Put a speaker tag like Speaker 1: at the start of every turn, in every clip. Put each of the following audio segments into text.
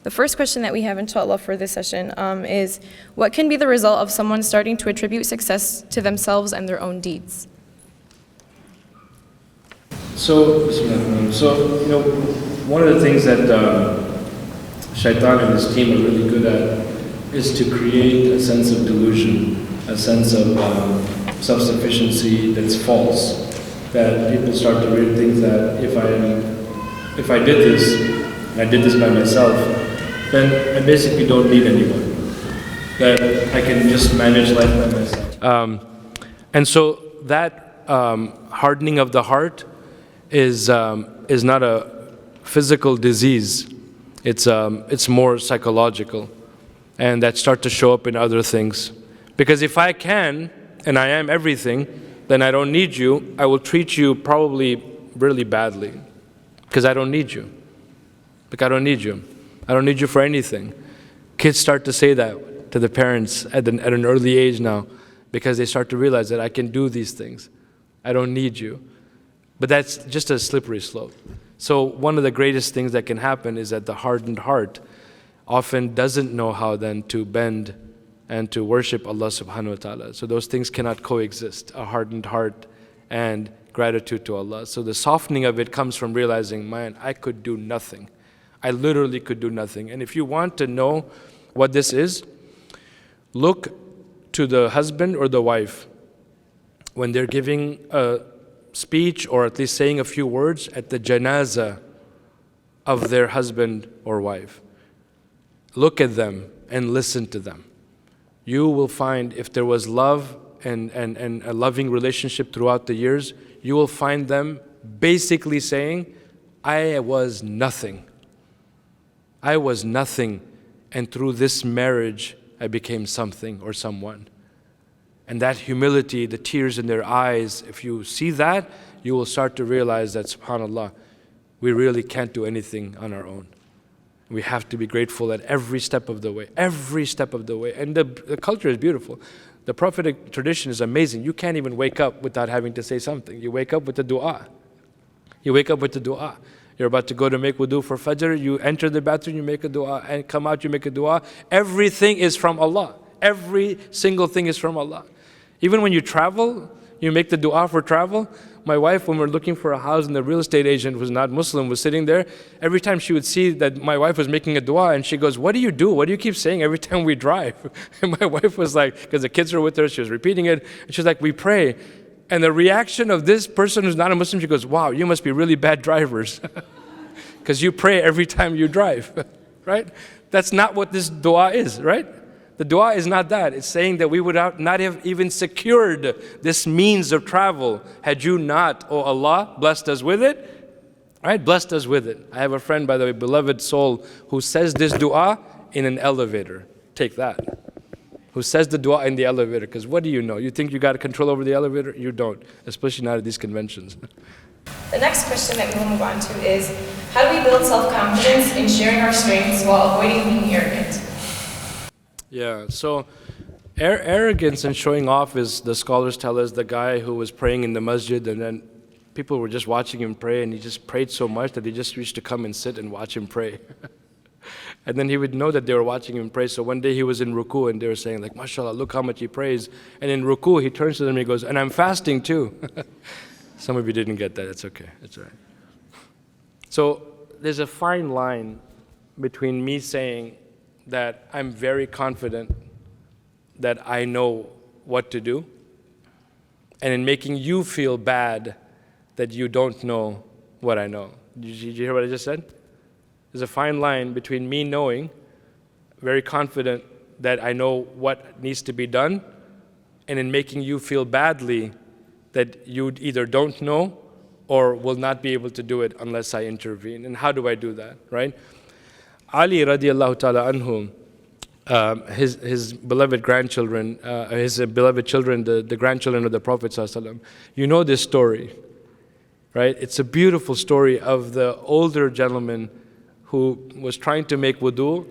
Speaker 1: The first question that we have, inshallah, for this session is, what can be the result of someone starting to attribute success to themselves and their own deeds?
Speaker 2: So, one of the things that Shaitan and his team are really good at is to create a sense of delusion, a sense of self-sufficiency that's false. That people start to really think that if I did this, and I did this by myself, then I basically don't need anyone. That I can just manage life by myself. And so that hardening of the heart is not a physical disease. It's more psychological, and that start to show up in other things. Because if I can, and I am everything, then I don't need you. I will treat you probably really badly, because I don't need you. Like, I don't need you. I don't need you for anything. Kids start to say that to the parents at an early age now, because they start to realize that I can do these things. I don't need you. But that's just a slippery slope. So one of the greatest things that can happen is that the hardened heart often doesn't know how then to bend and to worship Allah subhanahu wa ta'ala. So those things cannot coexist, a hardened heart and gratitude to Allah. So the softening of it comes from realizing, man, I could do nothing. I literally could do nothing. And if you want to know what this is, look to the husband or the wife when they're giving a speech, or at least saying a few words at the janazah of their husband or wife. Look at them and listen to them. You will find, if there was love and a loving relationship throughout the years, you will find them basically saying, I was nothing. I was nothing, and through this marriage, I became something or someone. And that humility, the tears in their eyes, if you see that, you will start to realize that, subhanAllah, we really can't do anything on our own. We have to be grateful at every step of the way, every step of the way. And the culture is beautiful. The Prophetic tradition is amazing. You can't even wake up without having to say something. You wake up with the dua. You wake up with the dua. You're about to go to make wudu for Fajr, you enter the bathroom, you make a dua, and come out, you make a dua. Everything is from Allah. Every single thing is from Allah. Even when you travel, you make the dua for travel. My wife, when we're looking for a house and the real estate agent who's not Muslim was sitting there, every time she would see that my wife was making a dua, and she goes, what do you do? What do you keep saying every time we drive? And my wife was like, because the kids were with her, she was repeating it, and she was like, we pray. And the reaction of this person who's not a Muslim, she goes, wow, you must be really bad drivers. Because you pray every time you drive, right? That's not what this dua is, right? The dua is not that. It's saying that we would not have even secured this means of travel had you not, oh Allah, blessed us with it, right? Blessed us with it. I have a friend, by the way, beloved soul, who says this dua in an elevator. Take that. Who says the dua in the elevator, because what do you know? You think you got control over the elevator? You don't, especially not at these conventions.
Speaker 1: The next question that we will move on to is, how do we build self-confidence in sharing our strengths while avoiding being arrogant?
Speaker 2: Yeah, so arrogance and showing off is, the scholars tell us, the guy who was praying in the masjid and then people were just watching him pray, and he just prayed so much that they just used to come and sit and watch him pray. And then he would know that they were watching him pray. So one day he was in ruku and they were saying like, mashallah, look how much he prays. And in ruku he turns to them and he goes, and I'm fasting too. Some of you didn't get that, it's okay, it's all right. So there's a fine line between me saying that I'm very confident that I know what to do, and in making you feel bad that you don't know what I know. Did you hear what I just said? There's a fine line between me knowing, very confident that I know what needs to be done, and in making you feel badly that you either don't know or will not be able to do it unless I intervene. And how do I do that, right? Ali radiallahu ta'ala anhu, his beloved grandchildren, his beloved children, the grandchildren of the Prophet sallallahu alaihi wasallam. You know this story, right? It's a beautiful story of the older gentleman who was trying to make wudu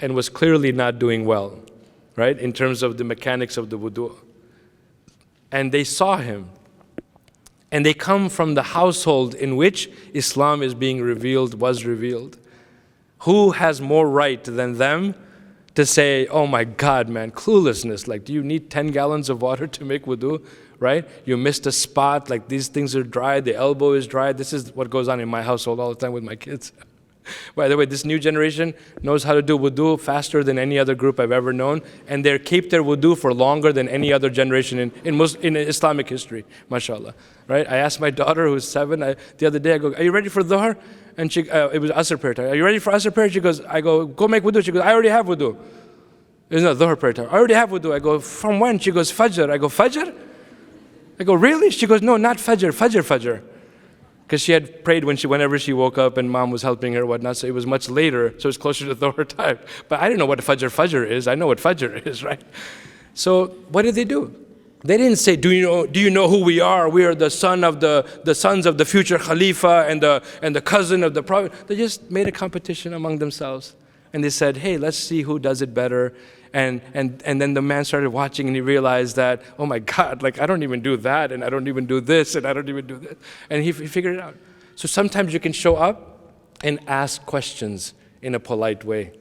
Speaker 2: and was clearly not doing well, right? In terms of the mechanics of the wudu. And they saw him. And they come from the household in which Islam is being revealed, was revealed.
Speaker 3: Who has more right than them to say, oh my God, man, cluelessness. Like, do you need 10 gallons of water to make wudu, right? You missed a spot, like these things are dry, the elbow is dry. This is what goes on in my household all the time with my kids. By the way, this new generation knows how to do wudu faster than any other group I've ever known, and they keep their wudu for longer than any other generation in Islamic history, mashallah. Right? I asked my daughter, who's 7, the other day, I go, are you ready for Dhuhr? And she, it was Asr prayer time. Are you ready for Asr prayer? She goes, I go make wudu. She goes, I already have wudu. It's not Dhuhr prayer time. I already have wudu. I go, from when? She goes, Fajr. I go, Fajr? I go, really? She goes, no, not Fajr, Fajr. Because she had prayed whenever she woke up and mom was helping her or whatnot, so it was much later, so it was closer to Dhuhr time. But I didn't know what Fajr is. I know what Fajr is, right? So what did they do? They didn't say, do you know who we are? We are the sons of the future Khalifa and the cousin of the Prophet. They just made a competition among themselves. And they said, hey, let's see who does it better. And then the man started watching and he realized that, oh my God, like I don't even do that, and I don't even do this, and I don't even do this. And he figured it out. So sometimes you can show up and ask questions in a polite way,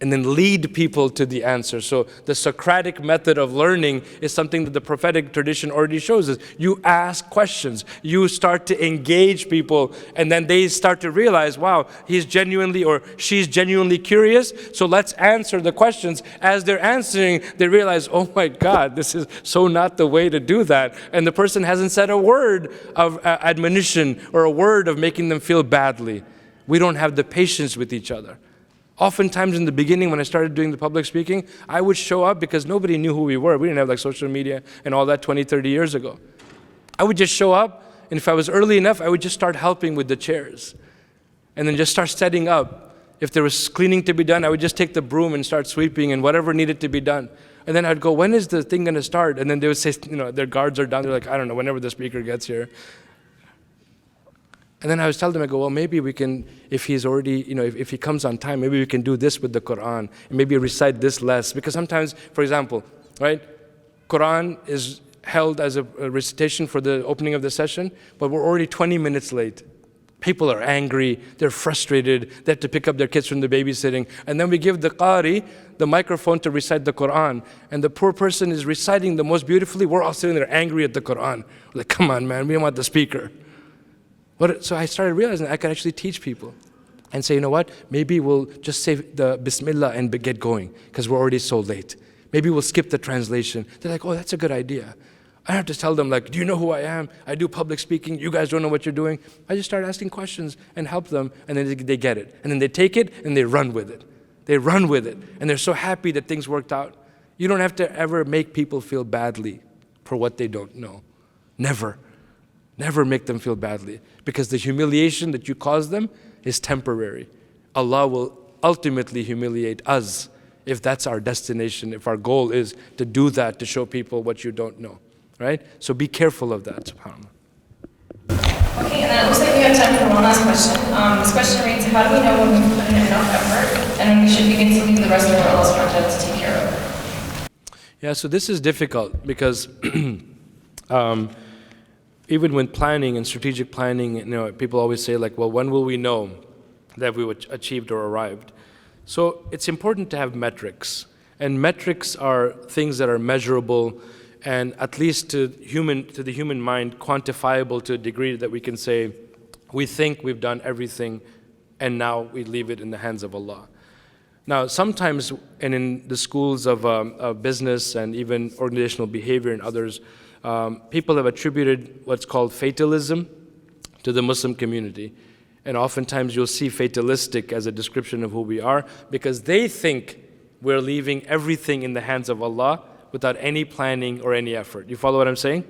Speaker 3: and then lead people to the answer. So the Socratic method of learning is something that the prophetic tradition already shows us. You ask questions, you start to engage people, and then they start to realize, wow, he's genuinely or she's genuinely curious, so let's answer the questions. As they're answering, they realize, oh my God, this is so not the way to do that. And the person hasn't said a word of admonition or a word of making them feel badly. We don't have the patience with each other. Oftentimes in the beginning when I started doing the public speaking, I would show up because nobody knew who we were. We didn't have like social media and all that 20, 30 years ago. I would just show up, and if I was early enough, I would just start helping with the chairs. And then just start setting up. If there was cleaning to be done, I would just take the broom and start sweeping and whatever needed to be done. And then I'd go, when is the thing gonna start? And then they would say, their guards are down. They're like, I don't know, whenever the speaker gets here. And then I was telling them, I go, well, maybe we can, if he's already, if he comes on time, maybe we can do this with the Quran, and maybe recite this less. Because sometimes, for example, right, Quran is held as a recitation for the opening of the session, but we're already 20 minutes late. People are angry, they're frustrated, they have to pick up their kids from the babysitting, and then we give the Qari the microphone to recite the Quran, and the poor person is reciting the most beautifully, we're all sitting there angry at the Quran. We're like, come on, man, we don't want the speaker. So I started realizing I could actually teach people and say, you know what, maybe we'll just say the Bismillah and get going because we're already so late. Maybe we'll skip the translation. They're like, oh, that's a good idea. I don't have to tell them like, do you know who I am? I do public speaking. You guys don't know what you're doing. I just start asking questions and help them, and then they get it. And then they take it and they run with it. They run with it. And they're so happy that things worked out. You don't have to ever make people feel badly for what they don't know. Never. Never make them feel badly, because the humiliation that you cause them is temporary. Allah will ultimately humiliate us if that's our destination, if our goal is to do that, to show people what you don't know, right? So be careful of that, subhanAllah.
Speaker 1: Okay, and then it looks like we have time for one last question. This question reads, how do we know when we've put in enough effort and when we should begin to leave the rest of our Allah's project to take care of?
Speaker 3: Yeah, so this is difficult because even when planning and strategic planning, people always say like, well, when will we know that we achieved or arrived? So it's important to have metrics. And metrics are things that are measurable and at least to the human mind, quantifiable to a degree that we can say, we think we've done everything and now we leave it in the hands of Allah. Now, sometimes, and in the schools of business and even organizational behavior and others, people have attributed what's called fatalism to the Muslim community. And oftentimes you'll see fatalistic as a description of who we are because they think we're leaving everything in the hands of Allah without any planning or any effort. You follow what I'm saying?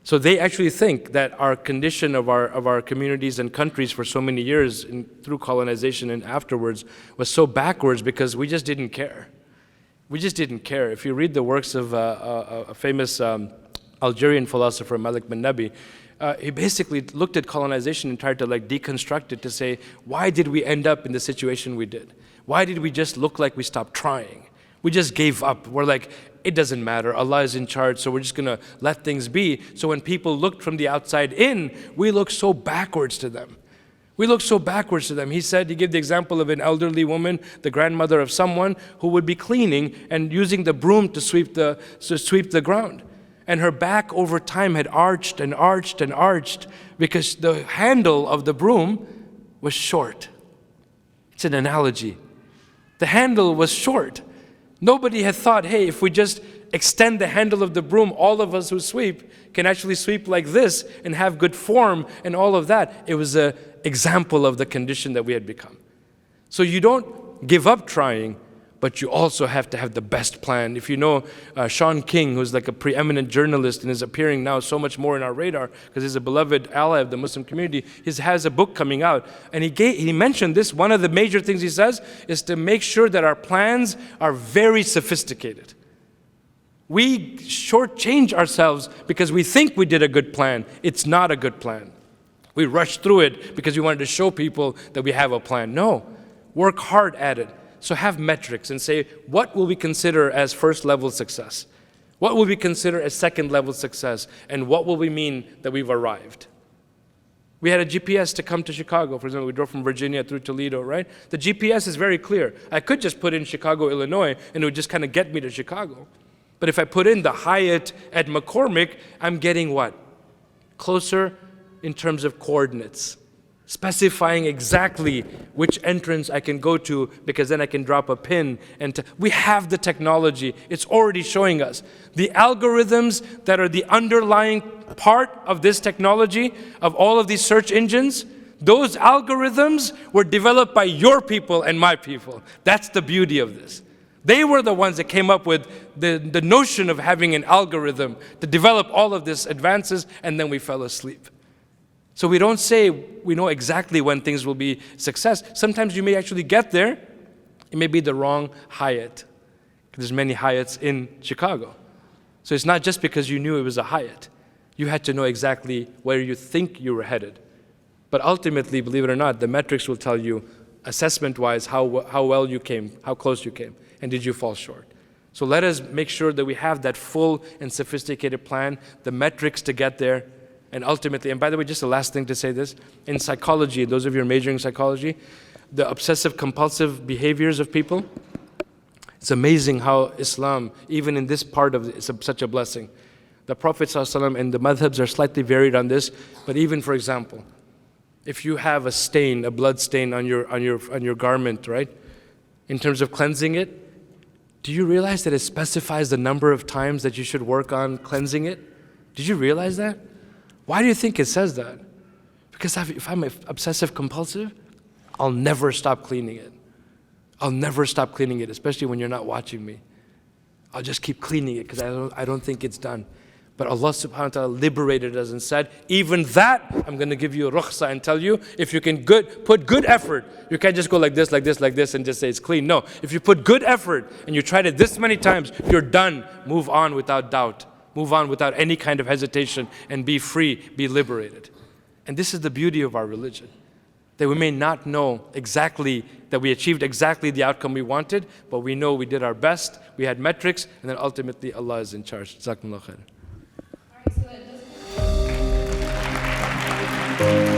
Speaker 3: So they actually think that our condition of our communities and countries for so many years through colonization and afterwards was so backwards because we just didn't care. We just didn't care. If you read the works of a famous Algerian philosopher, Malik bin Nabi, he basically looked at colonization and tried to deconstruct it to say, why did we end up in the situation we did? Why did we just look like we stopped trying? We just gave up. We're like, it doesn't matter. Allah is in charge, so we're just going to let things be. So when people looked from the outside in, we look so backwards to them. We look so backwards to them. He gave the example of an elderly woman, the grandmother of someone, who would be cleaning and using the broom to sweep the ground. And her back over time had arched and arched and arched because the handle of the broom was short. It's an analogy. The handle was short. Nobody had thought, hey, if we just extend the handle of the broom, all of us who sweep can actually sweep like this and have good form and all of that. It was an example of the condition that we had become. So you don't give up trying, but you also have to have the best plan. If you know Sean King, who's like a preeminent journalist and is appearing now so much more in our radar because he's a beloved ally of the Muslim community, he has a book coming out. And he mentioned this. One of the major things he says is to make sure that our plans are very sophisticated. We shortchange ourselves because we think we did a good plan. It's not a good plan. We rush through it because we wanted to show people that we have a plan. No, work hard at it. So have metrics and say, what will we consider as first level success? What will we consider as second level success? And what will we mean that we've arrived? We had a GPS to come to Chicago. For example, we drove from Virginia through Toledo, right? The GPS is very clear. I could just put in Chicago, Illinois, and it would just kind of get me to Chicago. But if I put in the Hyatt at McCormick, I'm getting what? Closer in terms of coordinates. Specifying exactly which entrance I can go to because then I can drop a pin. We have the technology. It's already showing us. The algorithms that are the underlying part of this technology, of all of these search engines, those algorithms were developed by your people and my people. That's the beauty of this. They were the ones that came up with the notion of having an algorithm to develop all of these advances, and then we fell asleep. So we don't say we know exactly when things will be success. Sometimes you may actually get there. It may be the wrong Hyatt. There's many Hyatts in Chicago. So it's not just because you knew it was a Hyatt. You had to know exactly where you think you were headed. But ultimately, believe it or not, the metrics will tell you, assessment-wise, how well you came, how close you came, and did you fall short. So let us make sure that we have that full and sophisticated plan, the metrics to get there, and ultimately, and by the way, just the last thing to say this, in psychology, those of you who are majoring in psychology, the obsessive-compulsive behaviors of people, it's amazing how Islam, even in this part of it, is such a blessing. The Prophet ﷺ and the madhabs are slightly varied on this, but even, for example, if you have a stain, a blood stain on your garment, right? In terms of cleansing it, do you realize that it specifies the number of times that you should work on cleansing it? Did you realize that? Why do you think it says that? Because if I'm obsessive compulsive, I'll never stop cleaning it. I'll never stop cleaning it, especially when you're not watching me. I'll just keep cleaning it because I don't think it's done. But Allah subhanahu wa ta'ala liberated us and said, even that, I'm going to give you a rukhsa and tell you, if you can put good effort, you can't just go like this, and just say it's clean. No, if you put good effort and you tried it this many times, you're done. Move on without doubt. Move on without any kind of hesitation and be free, be liberated. And this is the beauty of our religion. That we may not know exactly, that we achieved exactly the outcome we wanted, but we know we did our best, we had metrics, and then ultimately Allah is in charge. Jazakumullah khair.
Speaker 1: All right, so that does